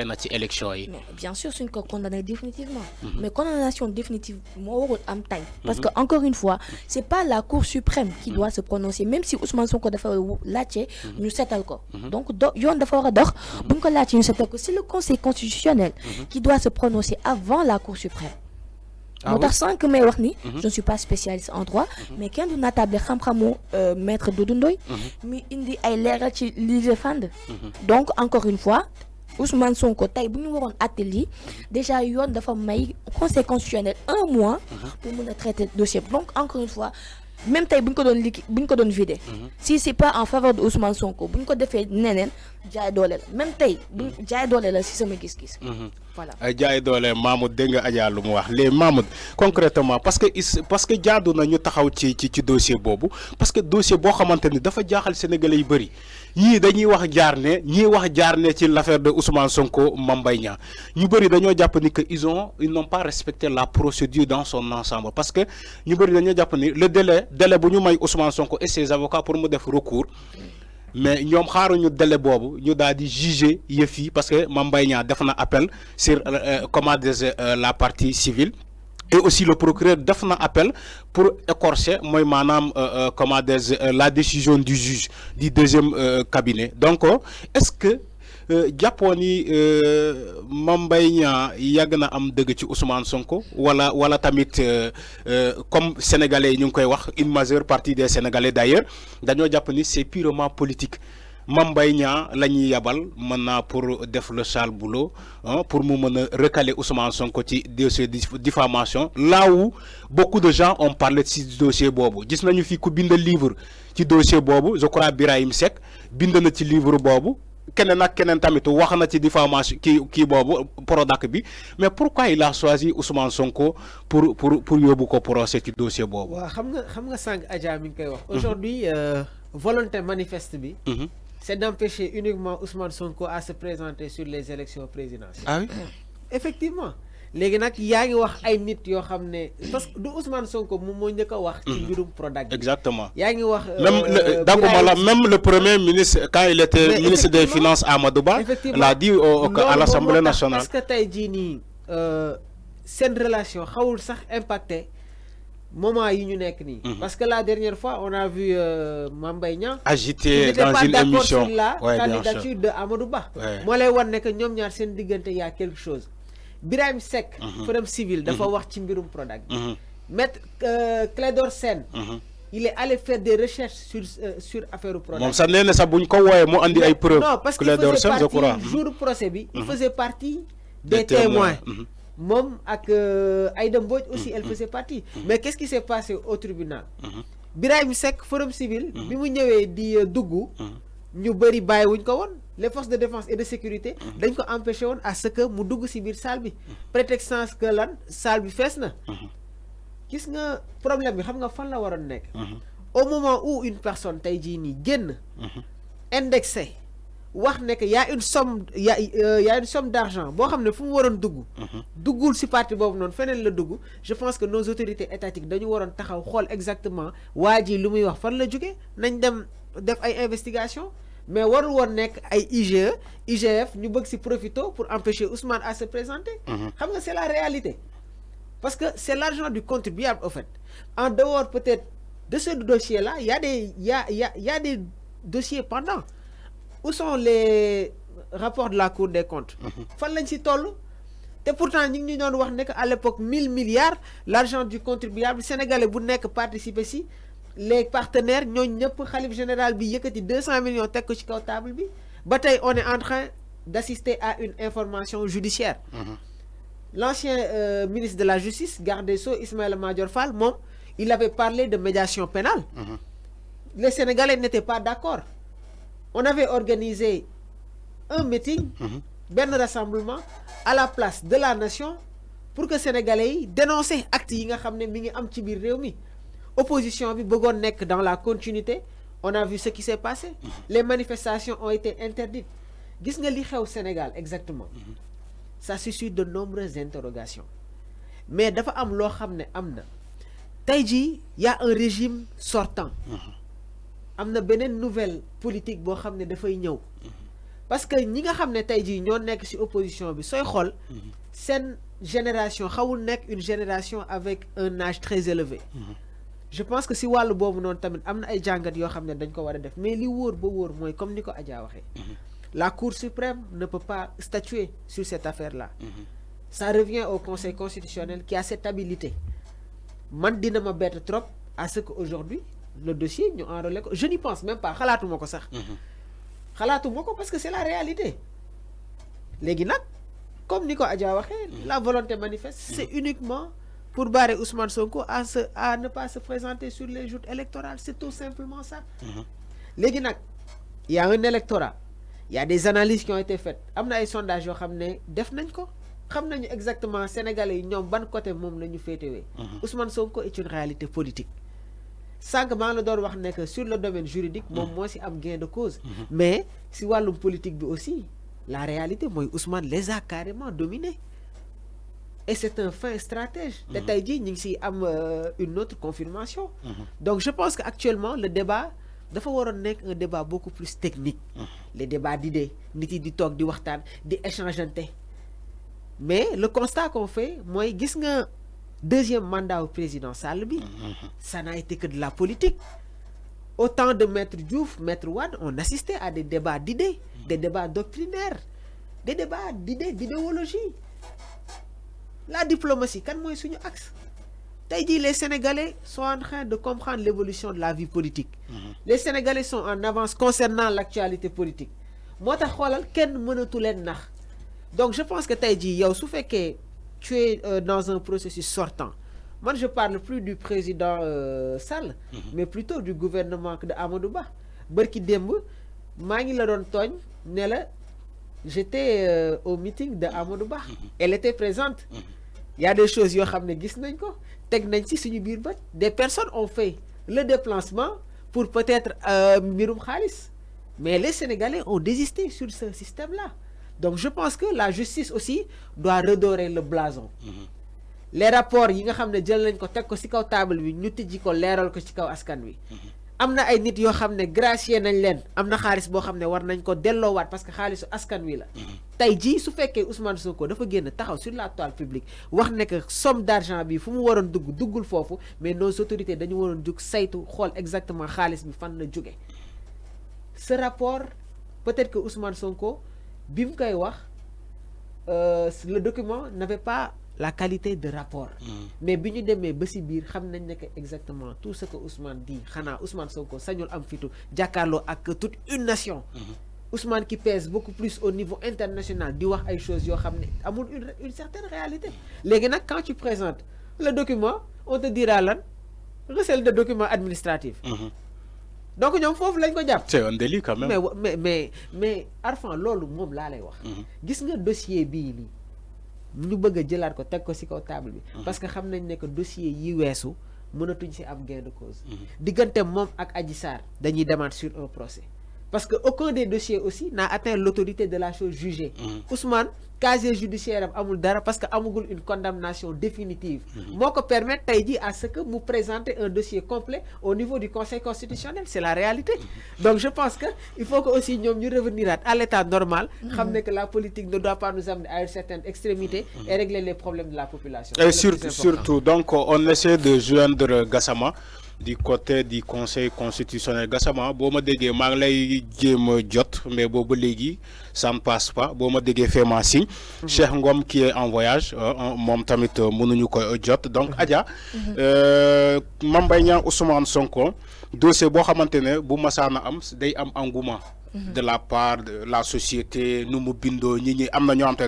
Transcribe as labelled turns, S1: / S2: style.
S1: na ci élection yi.
S2: Mais bien sûr, c'est une condamnée définitivement. Mais condamnation définitive, parce que encore une fois, c'est pas la Cour suprême qui doit se prononcer, même si Ousmane Sonko dafa laajte ñu seetal ko. Donc yoon dafa war a dox bu ñu ko laajte ñu seetal ko, c'est le Conseil constitutionnel qui doit se prononcer avant la Cour suprême. moo tax sànq may wax ni je ne suis pas spécialiste en droit mais kenn du natable xam-xamu maître Doudou Ndoye mi indi ay leeral ci li défendre. Donc encore une fois Ousmane Sonko tey bu ñu waroon àtte lii déjà yoon dafa may Conseil constitutionnel 1 mois pour mën a traiter dossier. Donc encore une fois même tey bu ñu ko doon bu ñu ko doon vider si c'est pas en faveur de Ousmane Sonko bu ñu ko defee neneen jaay doole la même tey bu jaay doole la si sama gis-gis. Voilà.
S1: jaay doole Mahmoud dégg nga Adja lu mu wax léegi Mahmoud concrètement parce que jaadu na ñu taxaw ci dossier boobu parce que dossier boo xamante ni dafa jaaxal sénégalais yu bëri ñii dañuy wax jaar ne ñii wax jaar ne ci l'affaire de Ousmane Sonko Mame Mbaye Niang ñu bëri dañoo jàpp ni que ils n'ont pas respecté la procédure dans son ensemble parce que ñu bëri dañoo jàpp ni le délai bu ñu may Ousmane Sonko et ses avocats pour mu def recours. Mais ñoom xaaruñu délai boobu ñu daal di juger yëf yi parce que Mame Mbaye Niang def na appel sur la partie civile et aussi le procureur def na appel pour écorcher mooy maanaam la décision du juge du deuxième cabinet. Donc est-ce que jàppoon ni Mame Mbaye Niang yàgg na am dëgg ci Ousmane Sonko wala tamit comme sénégalais yi ñu ngi koy wax une majeure partie des sénégalais d'ailleurs dañoo jàpp ni c'est purement politique Mame Mbaye Niang la ñuy yabal maintenant pour def le sale boulot pour mu mën a recaler Ousmane Sonko ci dossier diffamation là où beaucoup de gens ont parlé ci dossier boobu gis nañu fi ku bind livre ci dossier boobu je crois Birahim Seck bind na ci livre boobu. Keneen ak keneen tamit wax na ci diffamation kii boobu Prodac bi mais pourquoi il a choisi Ousmane Sonko pour yóbbu ko procès ci dossier boobu.
S3: waaw xam nga sànq Adja mi ngi koy wax. Aujourd'hui volonté manifeste bi. C'est d'empêcher uniquement Ousmane Sonko à se présenter sur les élections présidentielles.
S1: Ah oui.
S3: Effectivement. léegi nag yaa ngi wax ay nit yoo xam ne parce que du Ousmane Sonko moom moo njëkk a wax. ci mbirum Prodac.
S1: Exactement.
S3: yaa ngi wax.
S1: même le premier ministre quand il était ministre des finances Amadou Ba. l'a dit à l'Assemblée nationale.
S3: parce que tey jii nii seen relation xawul sax impacté moment yi ñu nekk nii. parce que la dernière fois on a vu Mame Mbaye Niang
S1: agité dans une émission
S3: sur la candidature de Amadou Ba. moo lay wan ne que ñoom ñaar seen diggante y a quelque chose. Birahim Seck forum civil dafa wax ci mbirum Prodac. Maître Clédor Sène il est allé faire des recherches sur affaire Prodac.
S1: moom sax nee na sax buñ ko wooyee mu andi ay preuves.
S3: non parce qu'il faisait partie jour procès bi il faisait partie des témoins. moom ak Aïda Mbodj aussi elle faisait partie. Mais qu'est-ce qui s'est passé au tribunal. Birahim Seck forum civil bi mu ñëwee di dugg ñu bëri bàyyi wuñ ko woon. Les forces de défense et de sécurité dañ ko empêché woon à ce que mu dugg ci biir salle bi prétextant que lan salle bi fees na. gis nga problème bi xam nga fan la waroon nekk. au moment où une personne tey jii nii génn. indexé wax ne que y a une somme y a une somme d'argent boo xam ne fu mu waroon dugg. duggul ci parti boobu noonu feneen la dugg je pense que nos autorités étatiques dañu waroon taxaw xool exactement waa ji lu muy wax fan la jóge nañ dem def ay investigation mais warul woon nekk ay IGE IGF ñu bëgg ci profito pour empêcher Ousmane à se présenter. xam nga c'est la réalité parce que c'est l'argent du contribuable au fait en dehors peut-être de ce dossier là il y a des dossiers pendants. Où sont les rapports de la Cour des comptes. fan lañ ci toll te pourtant ñu ngi ñu doon wax ne que à l'époque 1000 milliards l'argent du contribuable sénégalais bu nekk participer ci. Les partenaires ñooñu ñëpp xalif général bi yëkkati 200 millions teg ko ci kaw table bi ba tey on est en train d'assister à une information judiciaire. L'ancien ministre de la justice garde des Sceaux Ismaïla Madior Fall moom il avait parlé de médiation pénale. Les Sénégalais n'étaient pas d'accord. On avait organisé un meeting benn rassemblement à la place de la nation pour que Sénégalais yi dénoncer actes yi nga xam ne mi ngi am ci biir réew mi. Opposition bi bëggoon nekk dans la continuité on a vu ce qui s'est passé. Les manifestations ont été interdites gis nga li xew Sénégal exactement. Ça suscite de nombreuses interrogations mais dafa am loo xam ne am na tey jii y a un régime sortant. am na beneen nouvelle politique boo xam ne dafay ñëw parce que ñi nga xam ne tey jii ñoo nekk ci opposition bi sooy xool seen génération xawul nekk une génération avec un âge très élevé je pense que si wàllu boobu noonu tamit am na ay jàngat yoo xam ne dañ ko war a def mais li wóor ba wóor mooy comme ni ko Adja waxee la Cour suprême ne peut pas statuer sur cette affaire-là ça revient au Conseil constitutionnel qui a cette habilité man dina ma bett trop à ce que aujourd'hui le dossier ñu enrôlé ko je n'y pense même pas xalaatuma ko sax xalaatuma ko parce que c'est la réalité léegi nag comme ni ko Adja waxee la volonté manifeste c'est uniquement pour barrer Ousmane Sonko à ne pas se présenter sur les joutes électorales c'est tout simplement ça léegi nag il y a un électorat il y a des analyses qui ont été faites am na ay sondages yoo xam ne def nañ ko xam nañu exactement sénégalais yi ñoom ban côté moom la ñu féetewee Ousmane Sonko est une réalité politique sànq maa la doon wax ne que sur le domaine juridique moom moo si am gain de cause mais si wàllum politique bi aussi la réalité mooy Ousmane les a carrément dominés et c'est un fin stratège te tey jii ñu ngi si am une autre confirmation donc je pense que actuellement le débat dafa waroon nekk un débat beaucoup plus technique les débats d'idées nit yi di toog di waxtaan di échangeante mais le constat qu'on fait mooy gis nga deuxième mandat au président Sall bi ça n'a été que de la politique au temps de Maître Diouf Maître Wade on assistait à des débats d'idées des débats doctrinaires des débats d'idées d'idéologie la diplomatie kan mooy suñu axe tey jii les Sénégalais sont en train de comprendre l'évolution de la vie politique les Sénégalais sont en avance concernant l'actualité politique moo tax xoolal kenn mënatu leen nax donc je pense que tey jii yow su fekkee tu es dans un processus sortant moi je parle plus du président Sall mais plutôt du gouvernement de Amadou Ba bërki démb maa ngi la doon tooñ ne la j'étais au meeting de Amadou Ba elle était présente il y a des choses yoo xam ne gis nañ ko teg nañ ci suñu biir bët des personnes ont fait le déplacement pour peut-être mbirum xaalis mais les Sénégalais ont désisté sur ce système-là donc je pense que la justice aussi doit redorer le blason les rapports yi nga xam ne jël nañ ko teg ko ci kaw table bi ñu tijji ko leeral ko ci kaw askan wi am na ay nit yoo xam ne gracier nañ leen am na xaalis boo xam ne war nañ ko delloowaat parce que xaalisu askan wi la tey jii su fekkee Ousmane Sonko dafa génn taxaw sur la toile publique wax ne que somme d'argent bi fu mu waroon duggul foofu mais nos autorités dañu waroon jug saytu xool exactement xaalis bi fan la jóge ce rapport peut-être que Ousmane Sonko bi mu koy wax le document n'avait pas la qualité de rapport mais bi ñu demee ba ci biir xam nañ ne que exactement tout ce que Ousmane dit xanaa Ousmane Sonko sañul am fitu jàkkaarloo ak toute une nation Ousmane qui pèse beaucoup plus au niveau international di wax ay choses yoo xam ne amul une certaine réalité léegi nag quand tu présentes le document on te dira lan recel de document administratif donc ñoom foofu lañ ko jàpp
S1: c'est un délit quand même
S3: mais Arfan loolu moom laa lay wax gis nga dossier bii nii ñu bëgg a jëlaat ko teg ko ci kaw table bi parce que xam nañ ne que dossier yi weesu mënatuñ ci am gain de cause diggante moom ak Adji Sarr dañuy demaat sur un procès parce que aucun des dossiers aussi n'a atteint l'autorité de la chose jugée Ousmane casier judiciaire am amul dara parce que amagul une condamnation définitive moo ko permettre tey jii à ce que mu présenter un dossier complet au niveau du Conseil constitutionnel c'est la réalité donc je pense que il faut que aussi ñoom ñu revenir à l'état normal xam ne que la politique ne doit pas nous amener à une certaine extrémité et régler les problèmes de la population
S1: et surtout donc on essaie de joindre Gassama du côté du Conseil constitutionnel Gassama boo ma déggee maa ngi lay jéem a jot mais boobu léegi ça ne passe pas boo ma déggee fait ma signe Cheikh Ngom qui est en voyage moom tamit mënuñu ko jot donc Adja Mame Mbaye Niang Ousmane Sonko dossier boo xamante ne bu masaana am day am engouement de la part de la société nu mu bindoo ñi am na ñoo xam te